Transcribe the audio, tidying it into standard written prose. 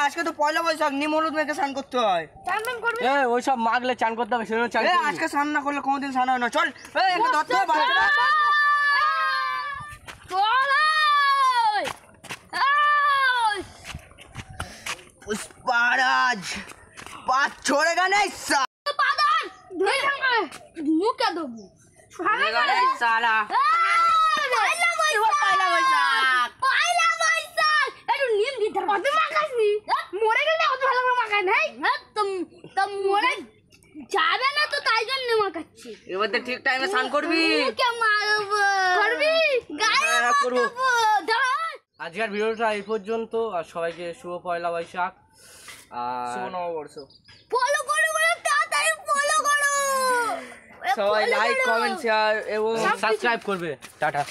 আজকে তো পয়লা বৈশাখ, নিম হলুদ মেখে স্নান করতে হয়। ওইসব মাগলে চান করতে হবে, সেজন্য চান। আজকে স্নান না করলে কোনোদিন স্নান হয় না। চল ধরতে হবে। पुष्पाराज बात छोड़ेगा नहीं साला। যাবে না তো তাই জন্য মাখাচ্ছি। এবার তো ঠিক টাইমে স্নান করবি। কে মারবো? করবি? গায়ে করব। আজকের ভিডিওটা এই পর্যন্ত। আর সবাইকে শুভ পয়লা বৈশাখ আর শুভ নববর্ষ। ফলো করো, তাড়াতাড়ি ফলো করো। সবাই লাইক, কমেন্ট, শেয়ার এবং সাবস্ক্রাইব করবে। টাটা।